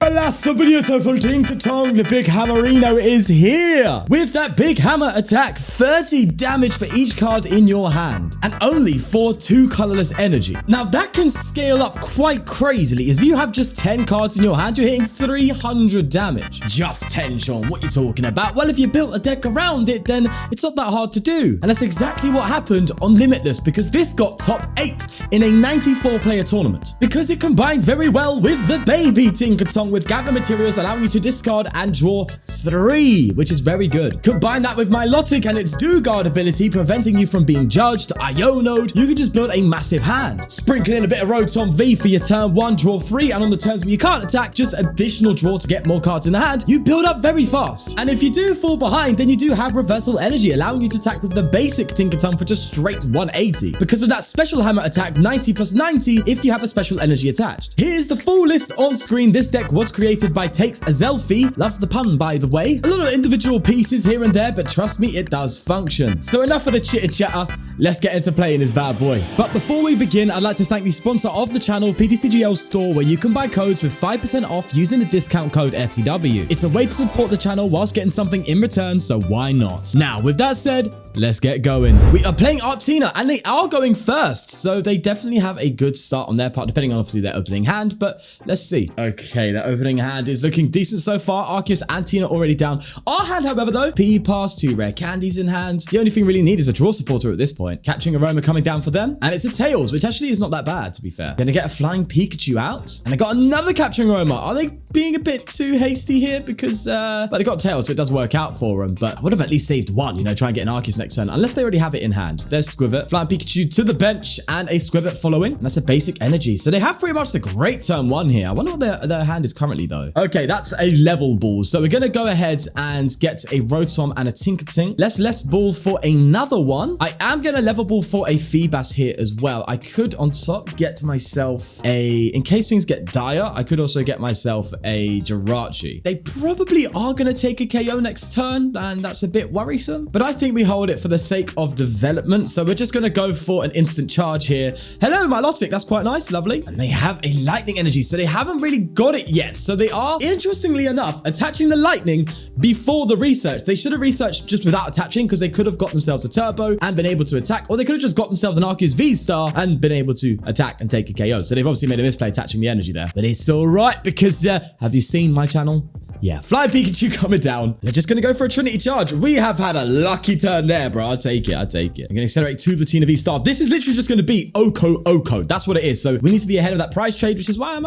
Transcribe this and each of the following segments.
alas, the beautiful Tinkatong, the big hammerino is here. With that big hammer attack, 30 damage for each card in your hand, and only for 2 colorless energy. Now that can scale up quite crazily. If you have just 10 cards in your hand, you're hitting 300 damage. Just 10, Sean, what you talking about? Well, if you built a deck around it, then it's not that hard to do. And that's exactly what happened on Limitless, because this got top 8 in a 94-player tournament. Because it combines very well with the baby Tinkatong, with gather materials allowing you to discard and draw 3, which is very good. Combine that with Milotic and its Do Guard ability, preventing you from being judged, Ionode, you can just build a massive hand. Sprinkle in a bit of Rotom V for your turn 1, draw 3, and on the turns when you can't attack, just additional draw to get more cards in the hand. You build up very fast. And if you do fall behind, then you do have Reversal Energy, allowing you to attack with the basic Tinkaton for just straight 180. Because of that special hammer attack, 90 plus 90 if you have a special energy attached. Here's the full list on screen. This deck was created by Jacq SVI. Love the pun, by the way. A lot of individual pieces here and there, but trust me, it does function. So enough of the chitter chatter. Let's get into playing this bad boy. But before we begin, I'd like to thank the sponsor of the channel, ptcgl store, where you can buy codes with 5% off using the discount code FCW. It's a way to support the channel whilst getting something in return, so why not? Now, with that said, let's get going. We are playing Artina, and they are going first, so they definitely have a good start on their part, depending on obviously their opening hand, but let's see. Okay, their opening hand is looking decent so far. Arceus and Tina already down. Our hand, however, though, PE Pass, 2 rare candies in hand. The only thing we really need is a draw supporter at this point. Capturing Aroma coming down for them, and it's a Tails, which actually is not that bad, to be fair. Gonna get a Flying Pikachu out, and I got another Capturing Aroma. Are they being a bit too hasty here? Because, but they got Tails, so it does work out for them, but I would have at least saved one, you know, try and get an Arceus next turn, unless they already have it in hand. There's Squivert, Flying Pikachu to the bench, and a Squivert following, and that's a basic energy. So they have pretty much the great turn 1 here. I wonder what their hand is currently, though. Okay, that's a level ball. So we're gonna go ahead and get a Rotom and a Tinkatink. Let's ball for another one. I am gonna level ball for a Feebas here as well. I could on top get myself in case things get dire, I could also get myself a Jirachi. They probably are gonna take a KO next turn, and that's a bit worrisome, but I think we hold it for the sake of development. So we're just gonna go for an instant charge here. Hello, Milotic, that's quite nice, lovely. And they have a lightning energy, so they haven't really got it yet. So they are, interestingly enough, attaching the lightning before the research. They should have researched just without attaching, because they could have got themselves a turbo and been able to attack, or they could have just got themselves an Arceus V-Star and been able to attack and take a KO. So they've obviously made a misplay attaching the energy there, but it's all right, because have you seen my channel? Yeah, Flying Pikachu coming down. They're just gonna go for a Trinity charge. We have had a lucky turn there, bro. I'll take it. I'm gonna accelerate to the Tina V-Star. This is literally just gonna be Oko. That's what it is. So we need to be ahead of that price trade, which is why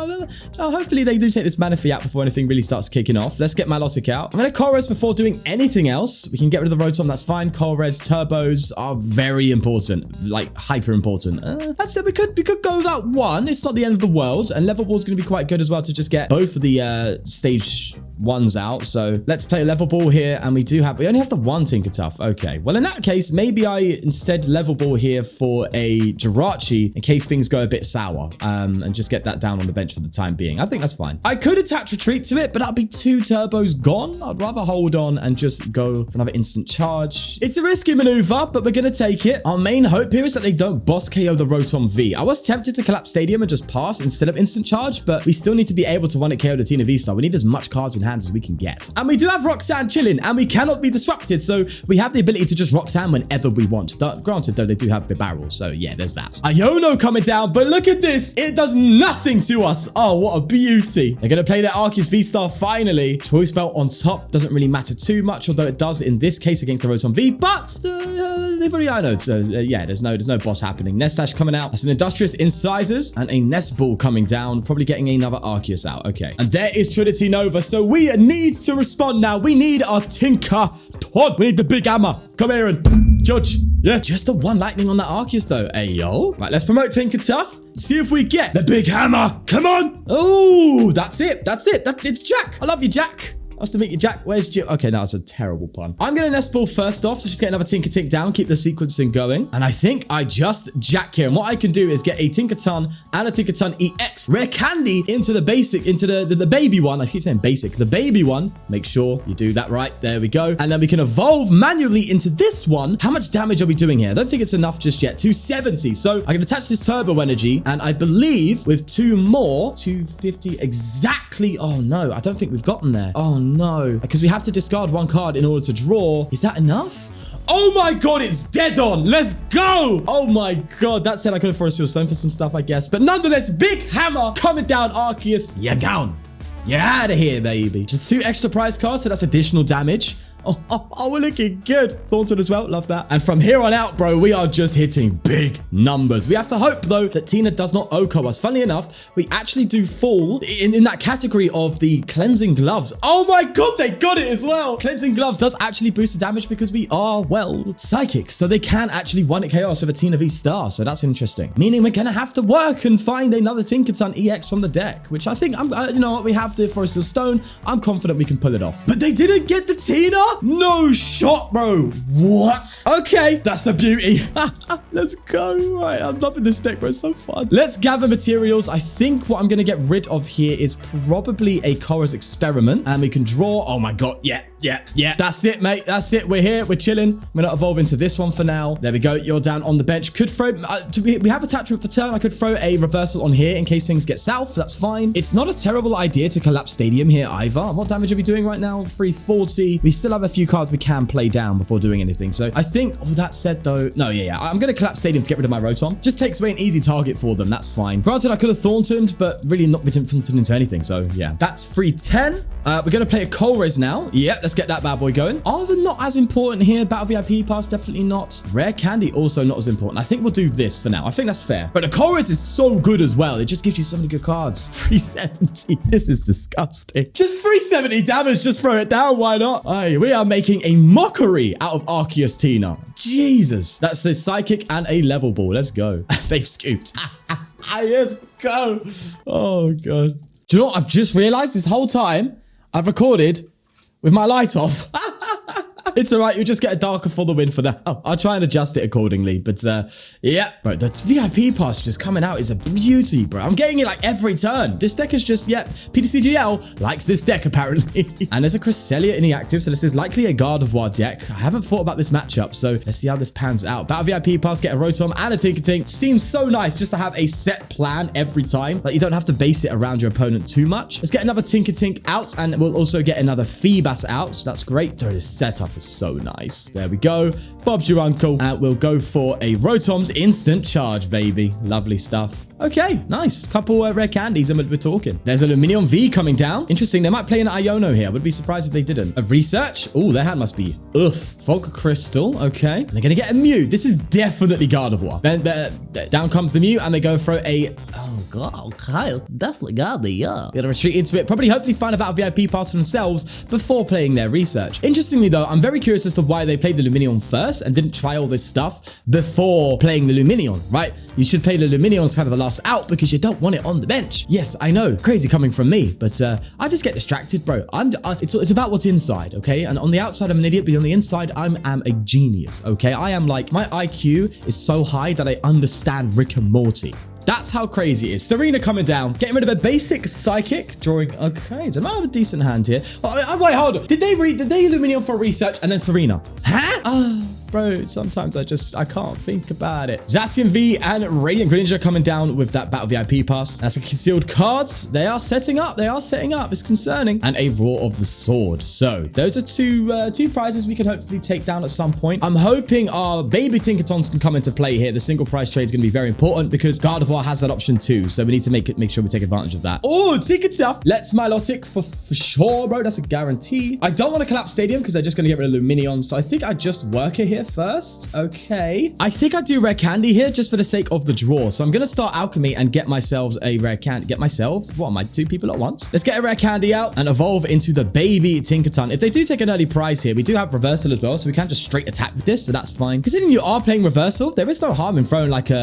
hopefully they do take this Manaphy out before anything really starts kicking off. Let's get Milotic out. I'm gonna Colress before doing anything else. We can get rid of the Rotom, that's fine. Colress turbos are very important, like hyper important. That's it. We could go that one. It's not the end of the world, and level ball is gonna be quite good as well to just get both of the stage 1s out. So let's play a level ball here, and we only have the one Tinkatuff. Okay, well in that case, maybe I instead level ball here for a Jirachi in case things go a bit sour, and just get that down on the bench for the time being. I think that's fine. I could attach retreat to it, but that'll be 2 turbos gone. I'd rather hold on and just go for another instant charge. It's a risky maneuver, but we're gonna take it. Our main hope here is that they don't boss KO the Rotom V. I was tempted to Collapsed Stadium and just pass instead of instant charge, but we still need to be able to 1-hit KO the Tina V-Star. We need as much cards in hand as we can get. And we do have Roxanne chilling, and we cannot be disrupted, so we have the ability to just Roxanne whenever we want. Granted, though, they do have the barrels, so yeah, there's that. Iono coming down, but look at this. It does nothing to us. Oh, what a beauty. They're going to play their Arceus V-Star finally. Choice Belt on top doesn't really matter too much, although it does in this case against the Rotom V, but they've already Ionoed, so yeah, there's no boss happening. Nest Dash coming out. That's an Industrious Incisors and a Nest Ball coming down, probably getting another Arceus out. Okay, and there is Trinity Nova, so we need to respond now. We need our Tinkaton. We need the big hammer. Come here and judge. Yeah, just the one lightning on that Arceus though. Ayo. Right, let's promote Tinkatuff. See if we get the big hammer. Come on. Oh, that's it. It's Jacq. I love you, Jacq. Nice to meet you, Jacq. Where's Jim? Okay, no, that's a terrible pun. I'm going to Nest Ball first off, so just get another Tinkatink down, keep the sequencing going. And I think I just Jacq here. And what I can do is get a Tinkaton and a Tinkaton EX Rare Candy into the basic, into the baby one. I keep saying basic. The baby one. Make sure you do that right. There we go. And then we can evolve manually into this one. How much damage are we doing here? I don't think it's enough just yet. 270. So I can attach this turbo energy, and I believe with 2 more, 250 exactly. Oh no, I don't think we've gotten there. Oh no, because we have to discard 1 card in order to draw. Is that enough? Oh my god, it's dead on. Let's go. Oh my god, that said I could have Forest Field Stone for some stuff, I guess. But nonetheless, big hammer coming down, Arceus. You're gone. You're out of here, baby. Just 2 extra prize cards, so that's additional damage. Oh, we're looking good. Thornton as well. Love that. And from here on out, bro, we are just hitting big numbers. We have to hope, though, that Tina does not OHKO us. Funnily enough, we actually do fall in that category of the Cleansing Gloves. Oh my god, they got it as well. Cleansing Gloves does actually boost the damage because we are, well, psychics. So they can actually 1-hit chaos with a Tina V star. So that's interesting. Meaning we're going to have to work and find another Tinkaton EX from the deck, which I think, you know what, we have the Forest Field Stone. I'm confident we can pull it off. But they didn't get the Tina? No shot, bro. What? Okay, that's a beauty. Let's go. Right, I'm loving this deck, bro. It's so fun. Let's gather materials. I think what I'm going to get rid of here is probably a Colress Experiment. And we can draw. Oh my god. Yeah. That's it, mate. That's it. We're here. We're chilling. I'm going to evolve into this one for now. There we go. You're down on the bench. Could throw... we have attachment for turn. I could throw a reversal on here in case things get south. That's fine. It's not a terrible idea to collapse Stadium here either. What damage are we doing right now? 340. We still have a few cards we can play down before doing anything. So I think... Oh, that said, though... No, yeah. I'm going to collapse Stadium to get rid of my Rotom. Just takes away an easy target for them. That's fine. Granted, I could have Thorntoned, but really not been Thorntoned into anything. So, yeah. That's 310. We're going to play a Colress now. Yep, let's get that bad boy going. Arven not as important here. Battle VIP Pass, definitely not. Rare Candy, also not as important. I think we'll do this for now. I think that's fair. But the Colress is so good as well. It just gives you so many good cards. 370. This is disgusting. Just 370 damage. Just throw it down. Why not? Hey, we are making a mockery out of Arceus Tina. Jesus. That's a Psychic and a Level Ball. Let's go. They've scooped. Let's go. Oh, God. Do you know what? I've just realized this whole time I've recorded with my light off. It's all right. You just get a darker for the win for that. Oh, I'll try and adjust it accordingly. But yeah, bro, the VIP pass just coming out is a beauty, bro. I'm getting it like every turn. This deck is just, yeah, ptcgl likes this deck apparently. And there's a Cresselia in the active, so this is likely a Gardevoir deck. I haven't thought about this matchup, so let's see how this pans out. Battle VIP pass, get a Rotom and a Tinkatink. Seems so nice just to have a set plan every time. Like you don't have to base it around your opponent too much. Let's get another Tinkatink out, and we'll also get another Feebas out. So that's great. Dude, this setup is so nice. There we go. Bob's your uncle. And we'll go for a Rotom's instant charge, baby. Lovely stuff. Okay, nice. Couple rare candies and we're talking. There's a Lumineon V coming down. Interesting. They might play an Iono here. I would be surprised if they didn't. A research. Oh, their hand must be Fog Crystal. Okay. And they're going to get a Mew. This is definitely Gardevoir. Then down comes the Mew and they go for a... Oh, God. Okay. Definitely Gardevoir. Yeah. They're going to retreat into it. Probably hopefully find a Battle VIP pass for themselves before playing their research. Interestingly, though, I'm very curious as to why they played the Lumineon first and didn't try all this stuff before playing the Lumineon, right? You should play the Lumineon as kind of the last out because you don't want it on the bench. Yes, I know, crazy coming from me, but I just get distracted, bro. It's about what's inside, okay? And on the outside, I'm an idiot, but on the inside, I am a genius, okay? I am like, my IQ is so high that I understand Rick and Morty. That's how crazy it is. Serena coming down, getting rid of a basic Psychic, drawing. Okay, so I might have a decent hand here. Oh, wait, hold on. Did they Lumineon for research and then Serena? Huh? Bro, sometimes I can't think about it. Zacian V and Radiant Greninja coming down with that Battle VIP pass. That's a concealed cards. They are setting up. It's concerning. And a Roar of the Sword. So those are two prizes we can hopefully take down at some point. I'm hoping our baby Tinkatons can come into play here. The single prize trade is going to be very important because Gardevoir has that option too. So we need to make sure we take advantage of that. Oh, Tinkatuff. Let's Milotic for sure, bro. That's a guarantee. I don't want to collapse Stadium because they're just going to get rid of Lumineon. So I think I just work it here first. Okay. I think I do Rare Candy here just for the sake of the draw. So I'm going to start Alchemy and get myself a Rare Candy. What am I, 2 people at once? Let's get a Rare Candy out and evolve into the baby Tinkaton. If they do take an early prize here, we do have Reversal as well. So we can't just straight attack with this. So that's fine. Considering you are playing Reversal, there is no harm in throwing like a...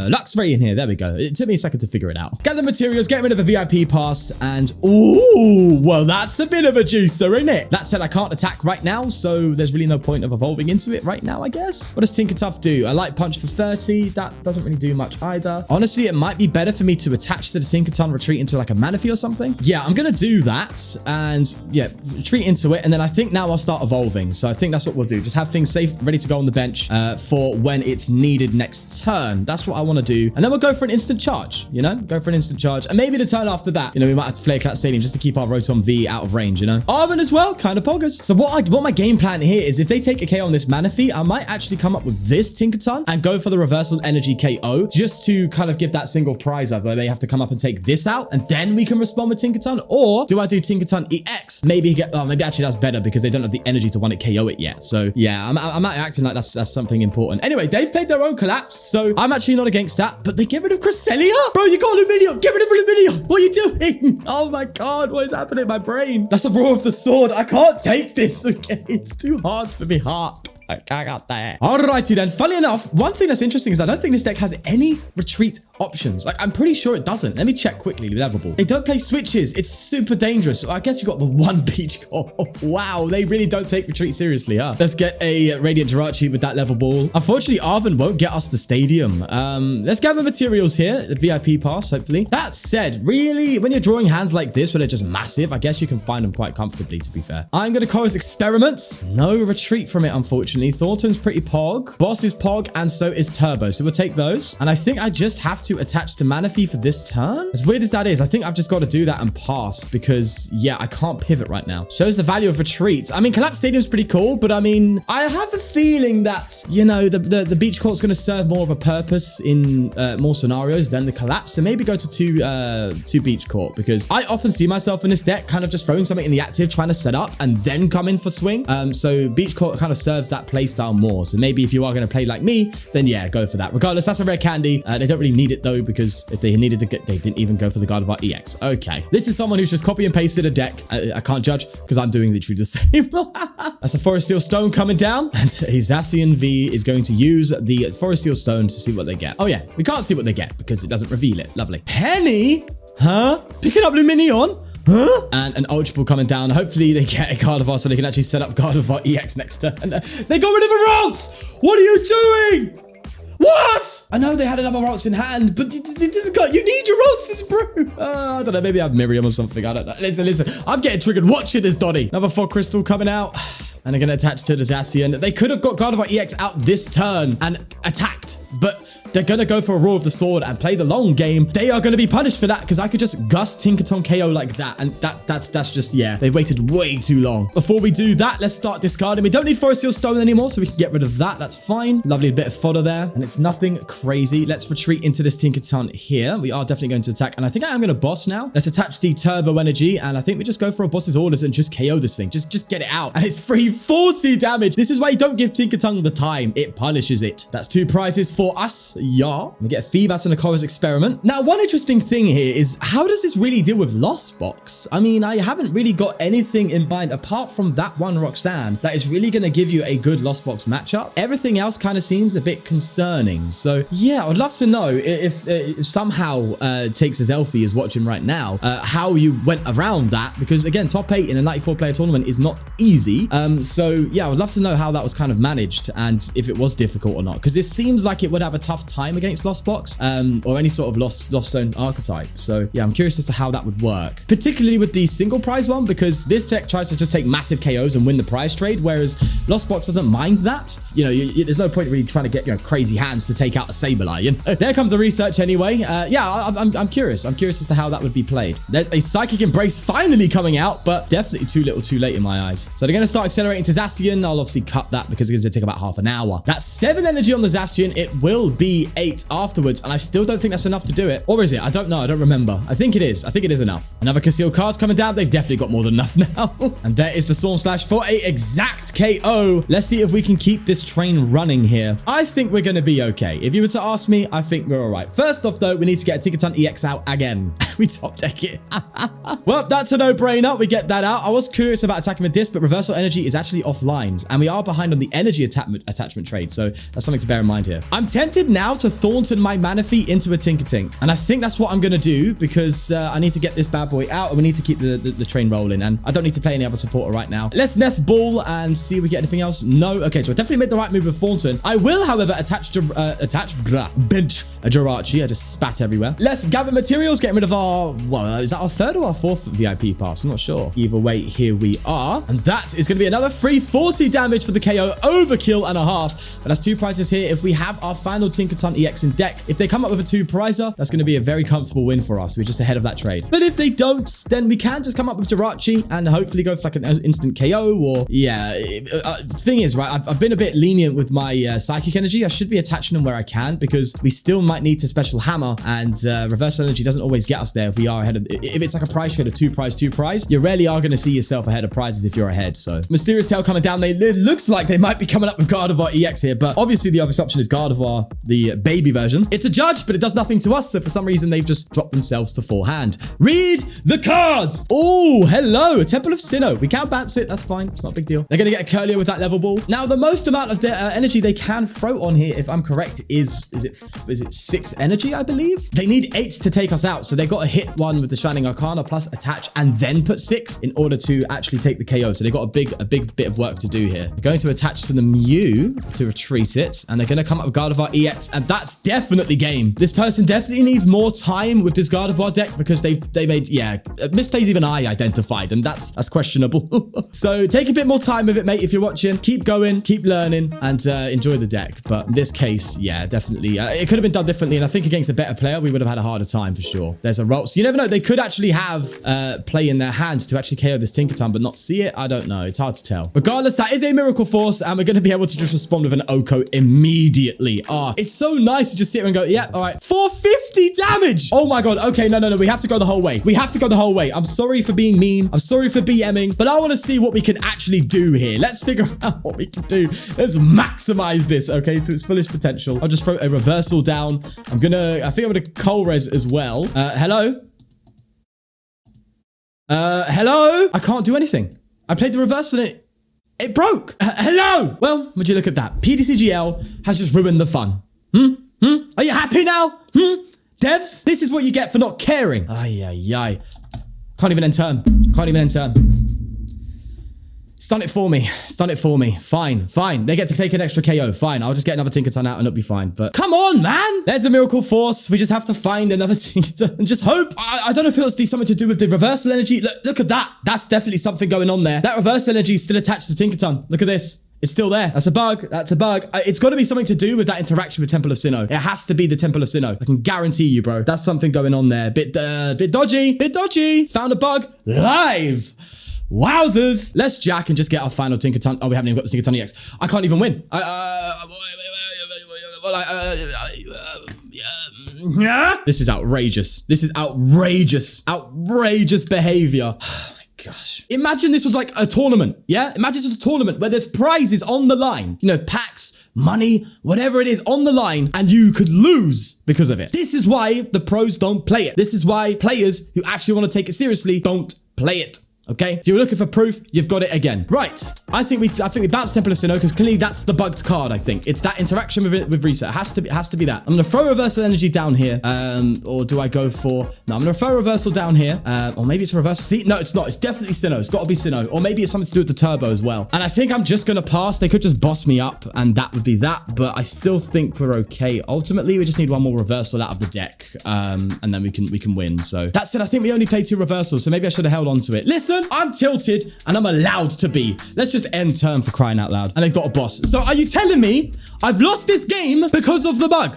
Luxray in here. There we go. It took me a second to figure it out. Gather materials, get rid of a VIP pass, and ooh, well, that's a bit of a juicer, isn't it? That said, I can't attack right now, so there's really no point of evolving into it right now, I guess. What does Tinkatuff do? A light punch for 30. That doesn't really do much either. Honestly, it might be better for me to attach to the Tinkaton, retreat into like a Manaphy or something. Yeah, I'm gonna do that, and yeah, retreat into it, and then I think now I'll start evolving. So I think that's what we'll do. Just have things safe, ready to go on the bench for when it's needed next turn. That's what I want to do. And then we'll go for an instant charge, you know? Go for an instant charge. And maybe the turn after that, you know, we might have to play Collapsed Stadium just to keep our Rotom V out of range, you know? Arven as well, kind of poggers. So what my game plan here is if they take a KO on this Manaphy, I might actually come up with this Tinkaton and go for the reversal energy KO just to kind of give that single prize up where they have to come up and take this out and then we can respond with Tinkaton. Or do I do Tinkaton EX? Maybe actually that's better because they don't have the energy to want to KO it yet. So yeah, I'm acting like that's something important. Anyway, they've played their own collapse, so I'm actually not against that, but they get rid of Cresselia? Bro, you got Lumineon. Get rid of Lumineon. What are you doing? Oh my God, what is happening in my brain? That's a roar of the sword. I can't take this. Okay, it's too hard for me, heart. I got that. Alrighty then. Funny enough, one thing that's interesting is I don't think this deck has any retreat options. Like, I'm pretty sure it doesn't. Let me check quickly with Level Ball. They don't play switches. It's super dangerous. So I guess you got the one Beach Court. Oh, wow, they really don't take retreat seriously, huh? Let's get a Radiant Jirachi with that Level Ball. Unfortunately, Arven won't get us the stadium. Let's gather materials here. The VIP pass, hopefully. That said, really, when you're drawing hands like this, where they're just massive, I guess you can find them quite comfortably, to be fair. I'm going to Colress Experiment. No retreat from it, unfortunately. Thornton's pretty pog. Boss is pog, and so is Turbo. So we'll take those. And I think I just have to attach to Manaphy for this turn. As weird as that is, I think I've just got to do that and pass because, yeah, I can't pivot right now. Shows the value of retreat. I mean, Collapsed Stadium's pretty cool, but I mean, I have a feeling that, you know, the Beach Court's going to serve more of a purpose in more scenarios than the Collapse. So maybe go to two Beach Court because I often see myself in this deck kind of just throwing something in the active, trying to set up and then come in for swing. So Beach Court kind of serves that play style more. So maybe if you are going to play like me, then yeah, go for that. Regardless, that's a Rare Candy. They don't really need it though, because if they needed to get, they didn't even go for the Gardevoir EX. Okay. This is someone who's just copy and pasted a deck. I can't judge because I'm doing literally the same. That's a Forest Steel Stone coming down, and a Zacian V is going to use the Forest Steel Stone to see what they get. Oh yeah, we can't see what they get because it doesn't reveal it. Lovely. Penny? Huh? Picking up Lumineon? Huh? And an Ultra Ball coming down. Hopefully they get a Gardevoir so they can actually set up Gardevoir EX next turn. They got rid of a Routes! What are you doing? What? I know they had another Routes in hand, but you need your Routes, bro. I don't know, maybe I have Miriam or something. I don't know. Listen. I'm getting triggered watching this, Donny. Another Fog Crystal coming out. And they're going to attach to the Zacian. They could have got Gardevoir EX out this turn and attacked, but they're going to go for a Roar of the Sword and play the long game. They are going to be punished for that because I could just gust Tinkaton KO like that. And that's just, yeah, they've waited way too long. Before we do that, let's start discarding. We don't need Forest Steel Stone anymore, so we can get rid of that. That's fine. Lovely bit of fodder there. And it's nothing crazy. Let's retreat into this Tinkaton here. We are definitely going to attack. And I think I am going to boss now. Let's attach the Turbo Energy. And I think we just go for a boss's orders and just KO this thing. Just get it out. And it's free 40 damage. This is why you don't give Tinkaton the time. It punishes it. That's 2 prizes for us. Yeah. We get a Feebas and a Colress Experiment. Now, one interesting thing here is how does this really deal with Lost Box? I mean, I haven't really got anything in mind apart from that one Roxanne that is really going to give you a good Lost Box matchup. Everything else kind of seems a bit concerning. So yeah, I would love to know if somehow Takes as Elfie is watching right now, how you went around that, because again, top 8 in a 94 player tournament is not easy. So yeah, I would love to know how that was kind of managed and if it was difficult or not, because this seems like it would have a tough time against Lost Box or any sort of Lost Zone archetype. So yeah, I'm curious as to how that would work, particularly with the single prize one, because this deck tries to just take massive KOs and win the prize trade, whereas Lost Box doesn't mind that. You know, there's no point really trying to get, you know, crazy hands to take out a Sableye. There comes a research anyway. Yeah, I'm curious. I'm curious as to how that would be played. There's a Psychic Embrace finally coming out, but definitely too little too late in my eyes. So they're going to start accelerating to Zacian. I'll obviously cut that because it's going to take about half an hour. That's 7 energy on the Zacian. It will be 8 afterwards, and I still don't think that's enough to do it. Or is it? I don't know. I don't remember. I think it is. I think it is enough. Another concealed cards coming down. They've definitely got more than enough now. And there is the Storm Slash for a exact KO. Let's see if we can keep this train running here. I think we're going to be okay. If you were to ask me, I think we're all right. First off, though, we need to get a Tinkaton EX out again. We top deck it. Well, that's a no-brainer. We get that out. I was curious about attacking with this, but Reversal Energy is actually offline, and we are behind on the energy attachment trade, so that's something to bear in mind here. I'm I'm tempted now to Thornton my Manaphy into a Tinkatink. And I think that's what I'm going to do because I need to get this bad boy out and we need to keep the train rolling. And I don't need to play any other supporter right now. Let's Nest Ball and see if we get anything else. No. Okay, so I definitely made the right move with Thornton. I will, however, bench a Jirachi. I just spat everywhere. Let's gather materials, getting rid of our, well, is that our third or our fourth VIP pass? I'm not sure. Either way, here we are. And that is going to be another 340 damage for the KO. Overkill and a half. But that's 2 prizes here. If we have our final Tinkaton EX in deck, if they come up with a 2 prizer, that's going to be a very comfortable win for us. We're just ahead of that trade. But if they don't, then we can just come up with Jirachi and hopefully go for like an instant KO or, yeah. Thing is, right, I've been a bit lenient with my psychic energy. I should be attaching them where I can because we still might need to special hammer and reversal energy doesn't always get us there if we are ahead of, if it's like a prize trade of 2 prize, you rarely are going to see yourself ahead of prizes if you're ahead. So Mysterious Tail coming down. It looks like they might be coming up with Gardevoir EX here, but obviously the obvious option is Gardevoir, the baby version. It's a judge, but it does nothing to us. So for some reason, they've just dropped themselves to forehand. Read the cards. Oh, hello. A Temple of Sinnoh. We can bounce it. That's fine. It's not a big deal. They're going to get a Curlier with that level ball. Now, the most amount of energy they can throw on here, if I'm correct, is it 6 energy, I believe? They need 8 to take us out. So they've got to hit one with the Shining Arcana plus attach and then put 6 in order to actually take the KO. So they've got a big bit of work to do here. They're going to attach to the Mew to retreat it. And they're going to come up with Gardevoir EX. And that's definitely game. This person definitely needs more time with this Gardevoir deck because they made, yeah, misplays even I identified. And that's questionable. So take a bit more time with it, mate, if you're watching. Keep going, keep learning, and enjoy the deck. But in this case, yeah, definitely. It could have been done differently. And I think against a better player, we would have had a harder time for sure. There's a roll. So you never know. They could actually have play in their hands to actually KO this Tinkaton, but not see it. I don't know. It's hard to tell. Regardless, that is a Miracle Force, and we're going to be able to just respond with an Oko immediately. It's so nice to just sit here and go, yeah, all right. 450 damage. Oh my God. Okay, no. We have to go the whole way. We have to go the whole way. I'm sorry for being mean. I'm sorry for BMing, but I want to see what we can actually do here. Let's figure out what we can do. Let's maximize this, okay, to its fullest potential. I'll just throw a reversal down. I think I'm going to Colress as well. Hello? Hello? I can't do anything. I played the reversal and it broke. Hello? Well, would you look at that? ptcgl has just ruined the fun. Are you happy now? Devs, this is what you get for not caring. Ay. Can't even end turn. It's done it for me. Fine. They get to take an extra KO. Fine. I'll just get another Tinkaton out and it'll be fine. But come on, man. There's a Miracle Force. We just have to find another Tinkaton and just hope. I don't know if it's something to do with the reversal energy. Look at that. That's definitely something going on there. That reversal energy is still attached to Tinkaton. Look at this. It's still there. That's a bug. It's got to be something to do with that interaction with Temple of Sinnoh. It has to be the Temple of Sinnoh. I can guarantee you, bro. That's something going on there. Bit dodgy. Found a bug. Live. Wowzers. Let's Jacq and just get our final Tinkaton. Oh, we haven't even got the Tinkaton EX. I can't even win. This is outrageous. Outrageous behavior. Oh my gosh. Imagine this was like a tournament. Yeah? Imagine this was a tournament where there's prizes on the line. You know, packs, money, whatever it is on the line, and you could lose because of it. This is why the pros don't play it. This is why players who actually want to take it seriously don't play it. Okay, if you're looking for proof, you've got it again. Right, I think we bounced Temple of Sinnoh because clearly that's the bugged card. I think it's that interaction with reset. It has to be that. I'm gonna throw reversal energy down here, or do I go for? No, I'm gonna throw reversal down here, or maybe it's reversal. See, no, it's not. It's definitely Sinnoh. It's got to be Sinnoh, or maybe it's something to do with the turbo as well. And I think I'm just gonna pass. They could just boss me up, and that would be that. But I still think we're okay. Ultimately, we just need one more reversal out of the deck, and then we can win. So that said, I think we only played 2 reversals, so maybe I should have held on to it. Listen. I'm tilted and I'm allowed to be. Let's just end turn for crying out loud. And they've got a boss. So are you telling me I've lost this game because of the bug?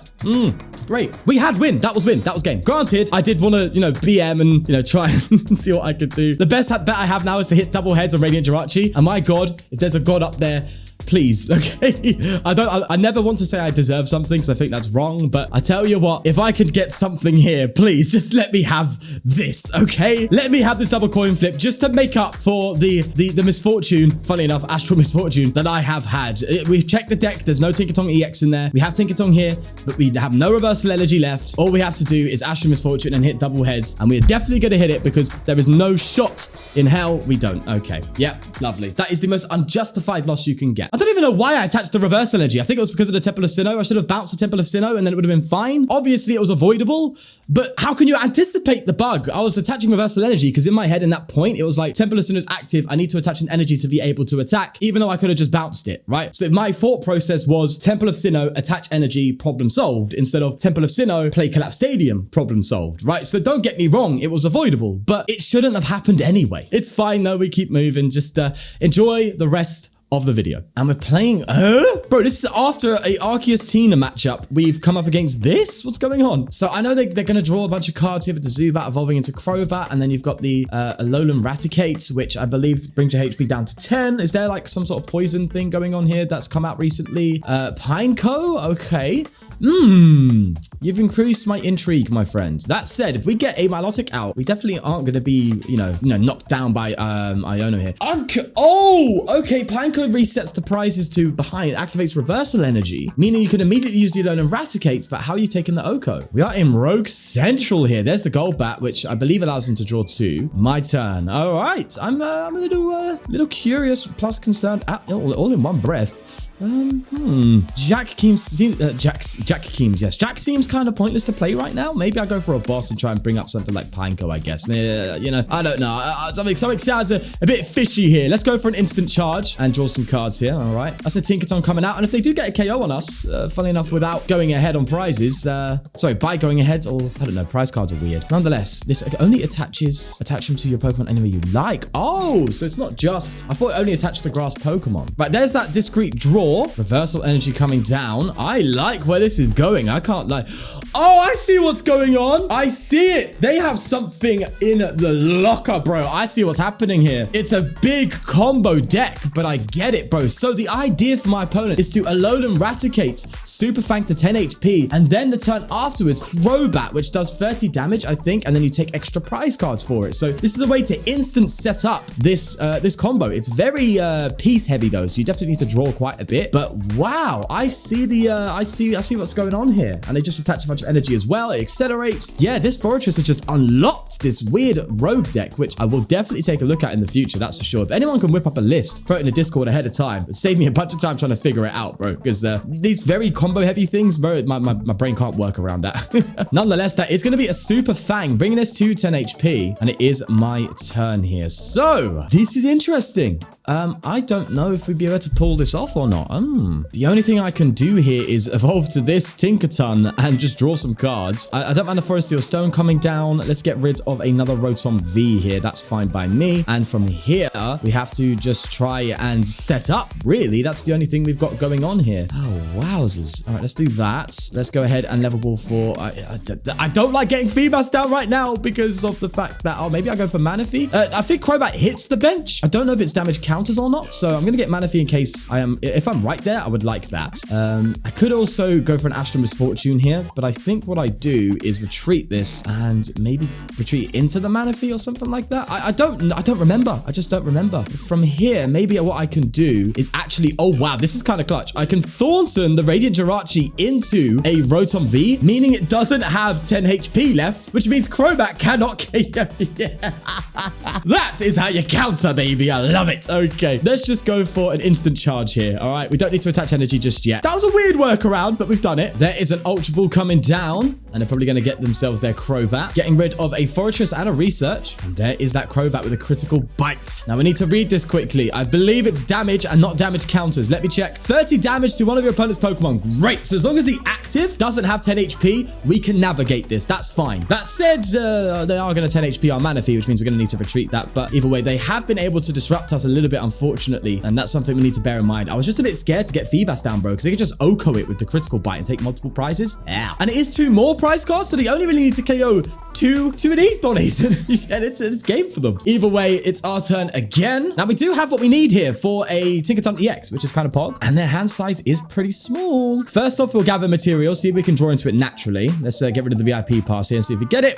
Great. We had win. That was game. Granted, I did want to, BM and, try and see what I could do. The best bet I have now is to hit double heads of Radiant Jirachi. And my God, if there's a God up there, please, okay? I never want to say I deserve something because I think that's wrong, but I tell you what, if I could get something here, please, just let me have this, okay? Let me have this double coin flip just to make up for the misfortune, funny enough, astral misfortune that I have had. We've checked the deck. There's no Tinkaton EX in there. We have Tinkaton here, but we have no reversal energy left. All we have to do is astral misfortune and hit double heads, and we're definitely going to hit it because there is no shot In hell, we don't. Okay. Yep. Lovely. That is the most unjustified loss you can get. I don't even know why I attached the reversal energy. I think it was because of the Temple of Sinnoh. I should have bounced the Temple of Sinnoh and then it would have been fine. Obviously, it was avoidable, but how can you anticipate the bug? I was attaching reversal energy because in my head in that point, it was like Temple of Sinnoh's active. I need to attach an energy to be able to attack, even though I could have just bounced it, right? So my thought process was Temple of Sinnoh, attach energy, problem solved, instead of Temple of Sinnoh, play Collapsed Stadium, problem solved, right? So don't get me wrong, it was avoidable, but it shouldn't have happened anyway. It's fine though, we keep moving, just enjoy the rest of the video. And we're playing, bro, this is after a Arceus Tina matchup. We've come up against this? What's going on? So I know they're going to draw a bunch of cards here with the Zubat evolving into Crobat, and then you've got the Alolan Raticate, which I believe brings your HP down to 10. Is there like some sort of poison thing going on here that's come out recently? Pineco? Okay. You've increased my intrigue, my friend. That said, if we get a Milotic out, we definitely aren't going to be, you know, knocked down by Iono here. Okay, Pineco resets the prizes to behind, activates reversal energy, meaning you can immediately use the Alolan Raticate, but how are you taking the Oko? We are in Rogue Central here. There's the Golbat, which I believe allows him to draw 2. My turn. All right. I'm a little curious plus concerned all in one breath. Jacq seems kind of pointless to play right now. Maybe I go for a boss and try and bring up something like Pineco, I guess. You know, I don't know. Something sounds a bit fishy here. Let's go for an instant charge and draw some cards here. All right. That's a Tinkaton coming out. And if they do get a KO on us, funnily enough, without going ahead on prizes, sorry, by going ahead, or I don't know, prize cards are weird. Nonetheless, this only attach them to your Pokemon anywhere you like. Oh, so it's not just, I thought it only attached to grass Pokemon. Right, there's that discreet draw. Reversal energy coming down. I like where this is going. I can't lie. Oh, I see what's going on. I see it. They have something in the locker, bro. I see what's happening here. It's a big combo deck, but I get it, bro. So the idea for my opponent is to Alolan Raticate, Super Fang to 10 HP, and then the turn afterwards, Crobat, which does 30 damage, I think, and then you take extra prize cards for it. So this is a way to instant set up this combo. It's very piece heavy though, so you definitely need to draw quite a bit. But wow, I see the I see what's going on here, and they just attach a bunch of energy as well. It accelerates. Yeah, this Fortress has just unlocked this weird rogue deck, which I will definitely take a look at in the future. That's for sure. If anyone can whip up a list, throw it in the Discord ahead of time, it'd save me a bunch of time trying to figure it out, bro. Because these very combo heavy things, bro, my brain can't work around that. Nonetheless, that is going to be a Super Fang, bringing us to 10 HP, and it is my turn here. So this is interesting. I don't know if we'd be able to pull this off or not. The only thing I can do here is evolve to this Tinkaton and just draw some cards. I don't mind the Forest Steel Stone coming down. Let's get rid of another Rotom V here. That's fine by me. And from here, we have to just try and set up. Really, that's the only thing we've got going on here. Oh, wowzers. All right, let's do that. Let's go ahead and Level Ball 4. I don't like getting Feebas down right now because of the fact that, oh, maybe I go for Manaphy. I think Crobat hits the bench. I don't know if it's damage counters or not, so I'm going to get Manaphy in case if I'm right there, I would like that. I could also go for an Astral Misfortune here, but I think what I do is retreat this and maybe retreat into the Manaphy or something like that. I don't remember. I just don't remember. From here, maybe what I can do is actually, oh wow, this is kind of clutch. I can Thornton the Radiant Jirachi into a Rotom V, meaning it doesn't have 10 HP left, which means Crobat cannot KO. Yeah. That is how you counter, baby. I love it. Okay, let's just go for an instant charge here. All right, we don't need to attach energy just yet. That was a weird workaround, but we've done it. There is an Ultra Ball coming down, and they're probably going to get themselves their Crobat, getting rid of a Fortress and a Research, and there is that Crobat with a critical bite. Now we need to read this quickly. I believe it's damage and not damage counters. Let me check. 30 damage to one of your opponent's Pokemon. Great. So as long as the active doesn't have 10 HP, we can navigate this. That's fine. That said, they are going to 10 HP on Manaphy, which means we're going to need to retreat that. But either way, they have been able to disrupt us a little bit, unfortunately, and that's something we need to bear in mind. I was just a bit scared to get Feebas down, bro, because they could just Oko it with the critical bite and take multiple prizes. Yeah. And it is 2 more prize cards, so they only really need to KO two of these Donnies, and it's game for them. Either way, it's our turn again. Now, we do have what we need here for a Tinkaton EX, which is kind of pog, and their hand size is pretty small. First off, we'll gather materials, see if we can draw into it naturally. Let's get rid of the VIP pass here and see if we get it.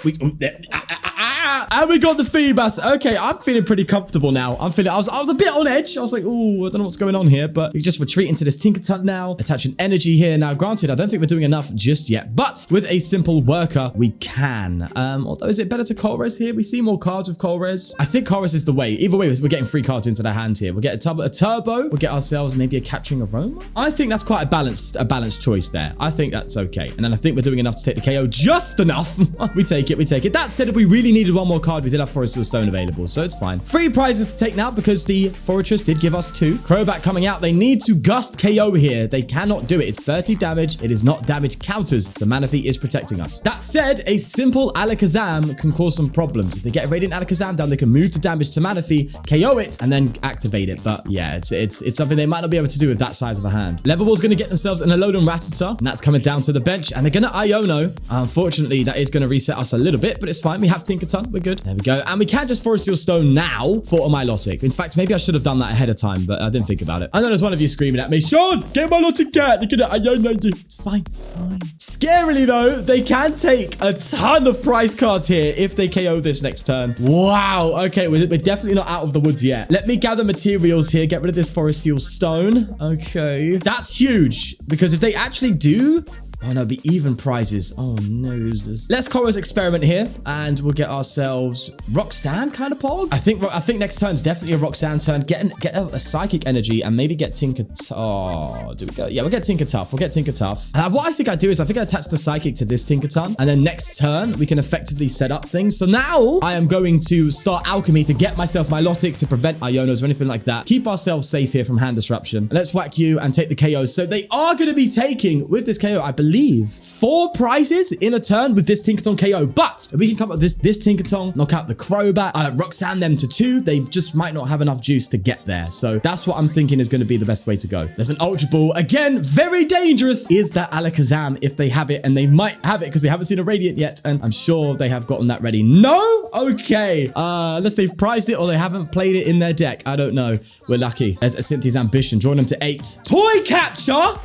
that. And we got the Feebas. Okay, I'm feeling pretty comfortable now. I was a bit on edge. I was like, oh, I don't know what's going on here, but we just retreat into this Tinkaton now. Attach an energy here. Now, granted, I don't think we're doing enough just yet, but with a simple worker, we can. Although, is it better to Colress here? We see more cards with Colress. I think Colress is the way. Either way, we're getting 3 cards into the hand here. We'll get a turbo. We'll get ourselves maybe a Capturing Aroma. I think that's quite a balanced choice there. I think that's okay. And then I think we're doing enough to take the KO. Just enough. We take it. We take it. That said, if we really needed one more card, we did have Forest Stone available, so it's fine. 3 prizes to take now because the Fortress did give us 2. Crobat coming out. They need to gust KO here. They cannot do it. It's 30 damage. It is not damage counters, so Manaphy is protecting us. That said, a simple Alakazam can cause some problems. If they get a Radiant Alakazam down, they can move the damage to Manaphy, KO it, and then activate it. But yeah, it's something they might not be able to do with that size of a hand. Level Ball's going to get themselves an Alolan Rattata, and that's coming down to the bench, and they're going to Iono. Unfortunately, that is going to reset us a little bit, but it's fine. We have Tinkaton. We're good. There we go. And we can just Forest Seal Stone now for a Milotic. In fact, maybe I should have done that ahead of time, but I didn't think about it. I know there's one of you screaming at me, Sean, get Milotic cat. They're going to Iono you. It's fine. It's fine. Scarily, though, they can take a ton of prize cards here if they KO this next turn. Wow. Okay, we're definitely not out of the woods yet. Let me gather materials here. Get rid of this Forest Seal Stone. Okay. That's huge because if they actually do... Oh, no, be even prizes. Oh, no. Let's Colress experiment here, and we'll get ourselves Roxanne kind of pog. I think next turn's definitely a Roxanne turn. Get a Psychic Energy and maybe get Tinkatuff. Oh, do we go? Yeah, we'll get Tinkatuff. We'll get Tinkatuff. What I think I do is I think I attach the Psychic to this Tinkaton, and then next turn, we can effectively set up things. So now, I am going to start Alchemy to get myself Milotic to prevent Ionos or anything like that. Keep ourselves safe here from hand disruption. Let's whack you and take the KO. So they are going to be taking, with this KO, I believe, 4 prizes in a turn with this Tinkaton KO. But if we can come up with this Tinkaton, knock out the Crobat, Roxanne them to 2, they just might not have enough juice to get there. So that's what I'm thinking is going to be the best way to go. There's an Ultra Ball. Again, very dangerous is that Alakazam if they have it, and they might have it because we haven't seen a Radiant yet, and I'm sure they have gotten that ready. No? Okay. Unless they've prized it or they haven't played it in their deck. I don't know. We're lucky. There's a Cynthia's Ambition. Drawing them to 8. Toy Catcher?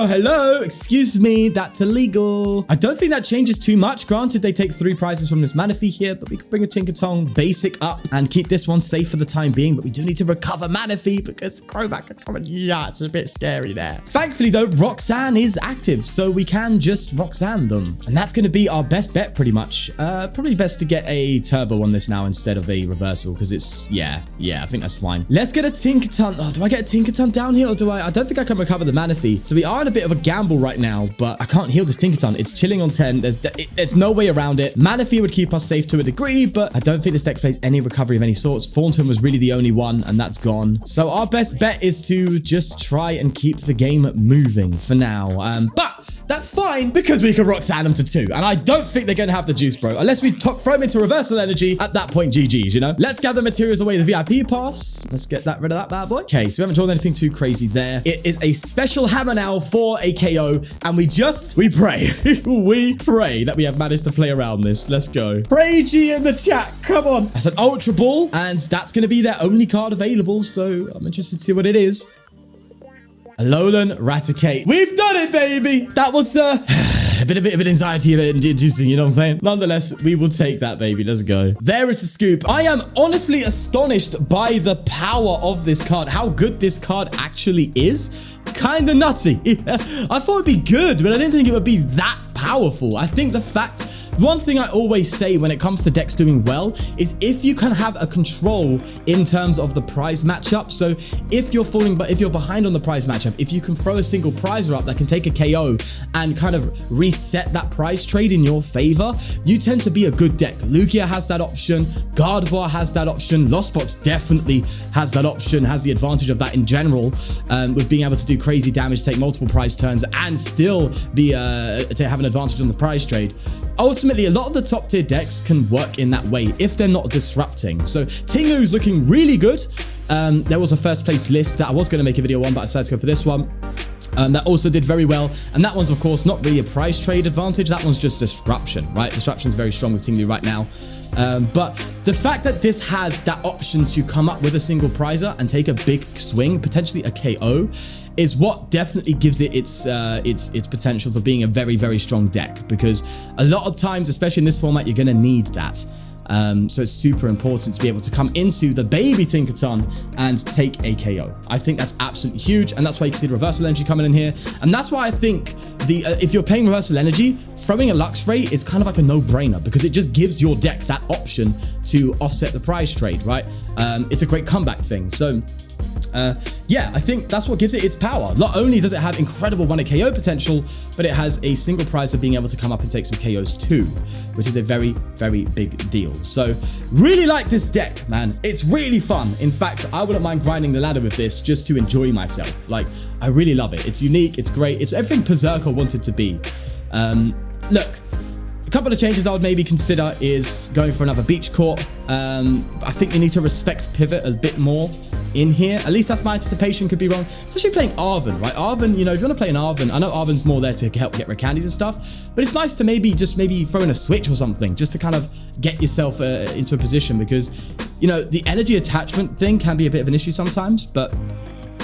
Hello, excuse me, that's illegal. I don't think that changes too much. Granted, they take 3 prizes from this Manaphy here, but we could bring a Tinkaton basic up and keep this one safe for the time being, but we do need to recover Manaphy because Crobat can come and yeah, it's a bit scary there. Thankfully though, Roxanne is active, so we can just Roxanne them. And that's going to be our best bet pretty much. Probably best to get a turbo on this now instead of a reversal because it's, yeah, I think that's fine. Let's get a Tinkaton. Oh, do I get a Tinkaton down here or do I don't think I can recover the Manaphy. So we are in a bit of a gamble right now, but I can't heal this Tinkaton. It's chilling on 10. There's no way around it. Manaphy would keep us safe to a degree, but I don't think this deck plays any recovery of any sorts. Thornton was really the only one, and that's gone. So our best bet is to just try and keep the game moving for now. But that's fine because we can Roxanne them to 2. And I don't think they're going to have the juice, bro. Unless we throw them into reversal energy. At that point, GG's, you know? Let's gather materials away the VIP pass. Let's get rid of that bad boy. Okay, so we haven't drawn anything too crazy there. It is a special hammer now for a KO. And we pray. We pray that we have managed to play around this. Let's go. Pray G in the chat. Come on. That's an Ultra Ball. And that's going to be their only card available. So I'm interested to see what it is. Alolan Raticate. We've done it, baby. That was a bit of anxiety inducing, you know what I'm saying? Nonetheless, we will take that, baby. Let's go. There is the scoop. I am honestly astonished by the power of this card. How good this card actually is. Kind of nutty. I thought it'd be good, but I didn't think it would be that powerful. I think the fact... One thing I always say when it comes to decks doing well is if you can have a control in terms of the prize matchup. So if you're behind on the prize matchup, if you can throw a single prizer up that can take a KO and kind of reset that prize trade in your favor, you tend to be a good deck. Lugia has that option. Gardevoir has that option. Lost Box definitely has that option, has the advantage of that in general, with being able to do crazy damage, take multiple prize turns, and still be to have an advantage on the prize trade. Ultimately, a lot of the top tier decks can work in that way if they're not disrupting. So Tingu's looking really good. There was a first place list that I was going to make a video on, but I decided to go for this one. That also did very well. And that one's, of course, not really a prize trade advantage. That one's just disruption, right? Disruption's very strong with Tingu right now. But the fact that this has that option to come up with a single prizer and take a big swing, potentially a KO, is what definitely gives it its potentials of being a very, very strong deck, because a lot of times, especially in this format, you're going to need that. So it's super important to be able to come into the baby Tinkaton and take a KO. I think that's absolutely huge, and that's why you can see the reversal energy coming in here. And that's why I think if you're paying reversal energy, throwing a Lux Ray is kind of like a no-brainer, because it just gives your deck that option to offset the prize trade, right? It's a great comeback thing. So yeah, I think that's what gives it its power. Not only does it have incredible 1-hit KO potential, but it has a single prize of being able to come up and take some KOs too, which is a very, very big deal. So really like this deck, man. It's really fun. In fact, I wouldn't mind grinding the ladder with this just to enjoy myself. Like, I really love it. It's unique, it's great, it's everything Berserker wanted to be. Look, a couple of changes I would maybe consider is going for another Beach Court. I think you need to respect Pivot a bit more in here. At least that's my anticipation, could be wrong. Especially playing Arven, right? Arven, you know, if you want to play an Arven, I know Arven's more there to help get rare candies and stuff, but it's nice to maybe throw in a switch or something, just to kind of get yourself into a position, because, you know, the energy attachment thing can be a bit of an issue sometimes, but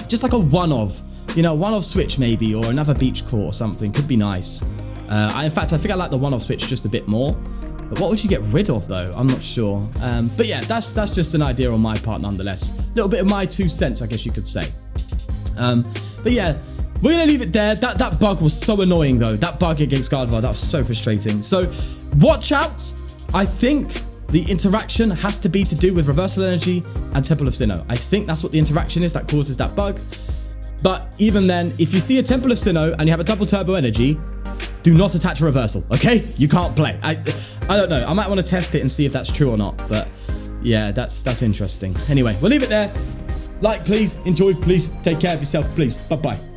just like a one-off switch maybe, or another Beach Court or something could be nice. In fact, I think I like the one-off switch just a bit more. But what would you get rid of though? I'm not sure. But yeah, that's just an idea on my part nonetheless. A little bit of my 2 cents, I guess you could say. But yeah, we're gonna leave it there. That bug was so annoying though. That bug against Gardevoir, that was so frustrating. So watch out. I think the interaction has to be to do with Reversal Energy and Temple of Sinnoh. I think that's what the interaction is that causes that bug. But even then, if you see a Temple of Sinnoh and you have a double turbo energy, do not attach a reversal, okay? You can't play. I don't know. I might want to test it and see if that's true or not. But yeah, that's interesting. Anyway, we'll leave it there. Like, please. Enjoy, please. Take care of yourself, please. Bye-bye.